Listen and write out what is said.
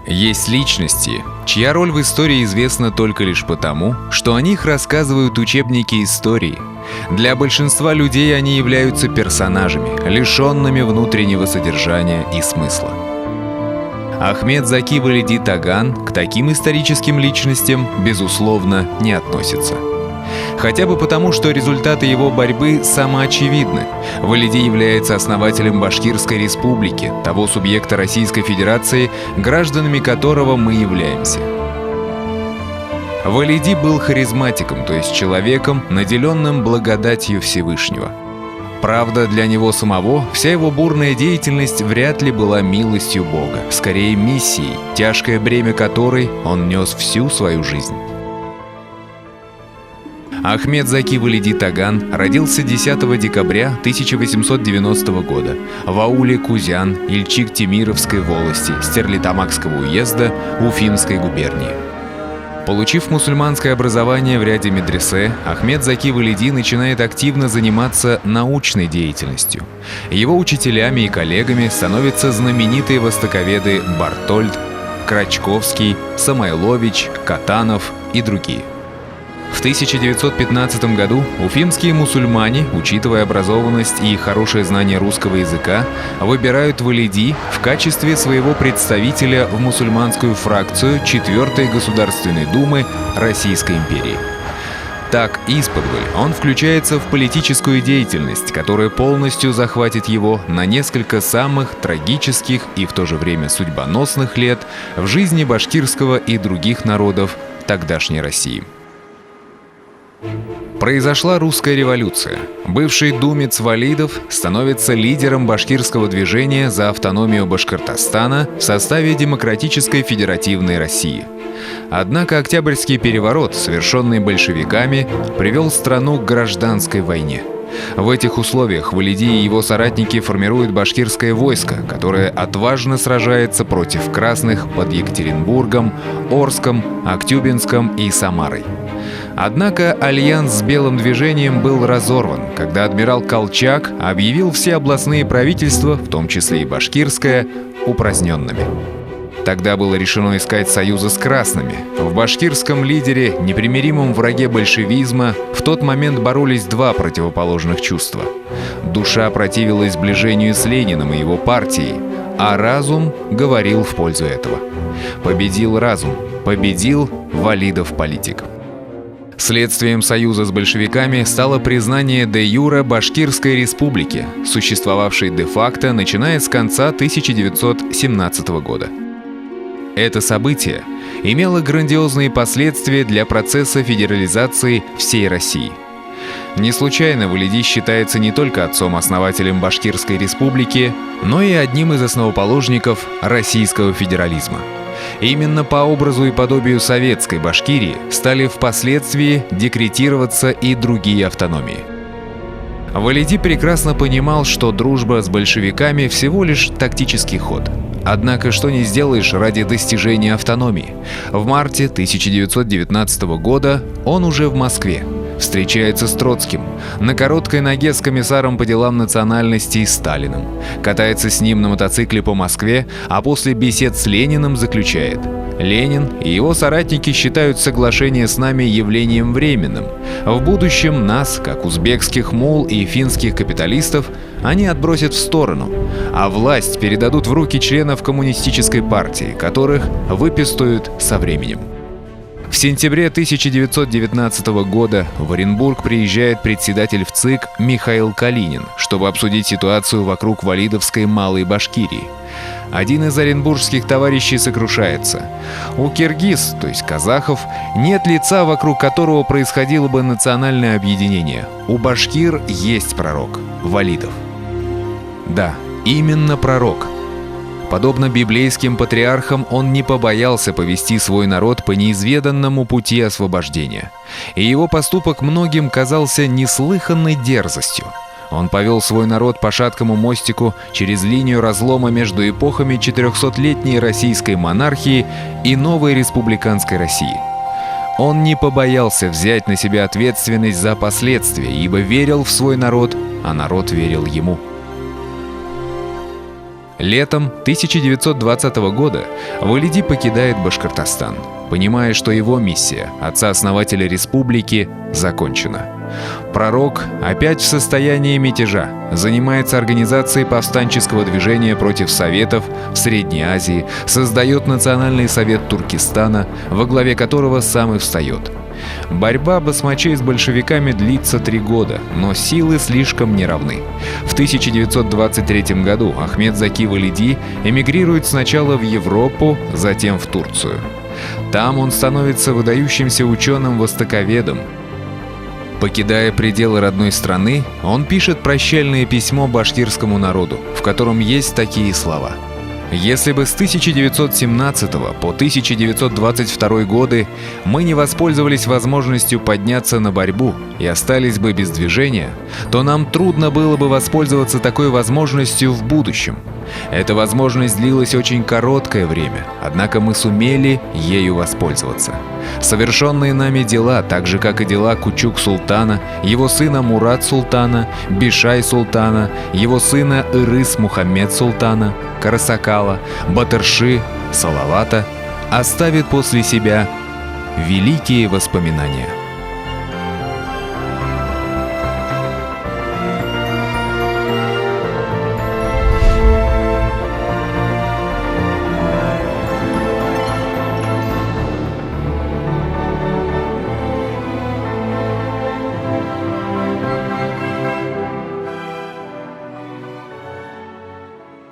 Есть личности, чья роль в истории известна только лишь потому, что о них рассказывают учебники истории. Для большинства людей они являются персонажами, лишенными внутреннего содержания и смысла. Ахмед Заки Валиди Таган к таким историческим личностям, безусловно, не относится. Хотя бы потому, что результаты его борьбы самоочевидны. Валиди является основателем Башкирской республики, того субъекта Российской Федерации, гражданами которого мы являемся. Валиди был харизматиком, то есть человеком, наделенным благодатью Всевышнего. Правда, для него самого вся его бурная деятельность вряд ли была милостью Бога, скорее миссией, тяжкое бремя которой он нес всю свою жизнь. Ахмед Заки Валиди Таган родился 10 декабря 1890 года в ауле Кузян Ильчик-Темировской волости Стерлитамакского уезда Уфимской губернии. Получив мусульманское образование в ряде медресе, Ахмед Заки Валиди начинает активно заниматься научной деятельностью. Его учителями и коллегами становятся знаменитые востоковеды Бартольд, Крачковский, Самойлович, Катанов и другие. В 1915 году уфимские мусульмане, учитывая образованность и хорошее знание русского языка, выбирают Валиди в качестве своего представителя в мусульманскую фракцию 4-й Государственной Думы Российской империи. Так, исподволь он включается в политическую деятельность, которая полностью захватит его на несколько самых трагических и в то же время судьбоносных лет в жизни башкирского и других народов тогдашней России. Произошла русская революция. Бывший думец Валидов становится лидером башкирского движения за автономию Башкортостана в составе Демократической Федеративной России. Однако Октябрьский переворот, совершенный большевиками, привел страну к гражданской войне. В этих условиях Валиди и его соратники формируют башкирское войско, которое отважно сражается против красных под Екатеринбургом, Орском, Актюбинском и Самарой. Однако альянс с Белым движением был разорван, когда адмирал Колчак объявил все областные правительства, в том числе и башкирское, упраздненными. Тогда было решено искать союза с красными. В башкирском лидере, непримиримом враге большевизма, в тот момент боролись два противоположных чувства. Душа противилась сближению с Лениным и его партией, а разум говорил в пользу этого. Победил разум, победил Валидов-политик. Следствием союза с большевиками стало признание де-юре Башкирской республики, существовавшей де-факто начиная с конца 1917 года. Это событие имело грандиозные последствия для процесса федерализации всей России. Не случайно Валиди считается не только отцом-основателем Башкирской республики, но и одним из основоположников российского федерализма. Именно по образу и подобию советской Башкирии стали впоследствии декретироваться и другие автономии. Валиди прекрасно понимал, что дружба с большевиками всего лишь тактический ход. Однако что не сделаешь ради достижения автономии. В марте 1919 года он уже в Москве. Встречается с Троцким, на короткой ноге с комиссаром по делам национальностей Сталиным, катается с ним на мотоцикле по Москве, а после бесед с Лениным заключает: Ленин и его соратники считают соглашение с нами явлением временным. В будущем нас, как узбекских мул и финских капиталистов, они отбросят в сторону, а власть передадут в руки членов коммунистической партии, которых выпестуют со временем. В сентябре 1919 года в Оренбург приезжает председатель ВЦИК Михаил Калинин, чтобы обсудить ситуацию вокруг Валидовской Малой Башкирии. Один из оренбургских товарищей сокрушается: у киргиз, то есть казахов, нет лица, вокруг которого происходило бы национальное объединение. У башкир есть пророк – Валидов. Да, именно пророк. Подобно библейским патриархам, он не побоялся повести свой народ по неизведанному пути освобождения. И его поступок многим казался неслыханной дерзостью. Он повел свой народ по шаткому мостику через линию разлома между эпохами 400-летней российской монархии и новой республиканской России. Он не побоялся взять на себя ответственность за последствия, ибо верил в свой народ, а народ верил ему. Летом 1920 года Валиди покидает Башкортостан, понимая, что его миссия, отца-основателя республики, закончена. Пророк опять в состоянии мятежа, занимается организацией повстанческого движения против Советов в Средней Азии, создает Национальный совет Туркестана, во главе которого сам и встает. Борьба басмачей с большевиками длится 3 года, но силы слишком неравны. В 1923 году Ахмед Заки Валиди эмигрирует сначала в Европу, затем в Турцию. Там он становится выдающимся ученым-востоковедом. Покидая пределы родной страны, он пишет прощальное письмо башкирскому народу, в котором есть такие слова: «Если бы с 1917 по 1922 годы мы не воспользовались возможностью подняться на борьбу и остались бы без движения, то нам трудно было бы воспользоваться такой возможностью в будущем. Эта возможность длилась очень короткое время, однако мы сумели ею воспользоваться. Совершенные нами дела, так же как и дела Кучук-Султана, его сына Мурат-Султана, Бишай-Султана, его сына Ырыс-Мухаммед-Султана, Карасакала, Батырши, Салавата, оставит после себя великие воспоминания».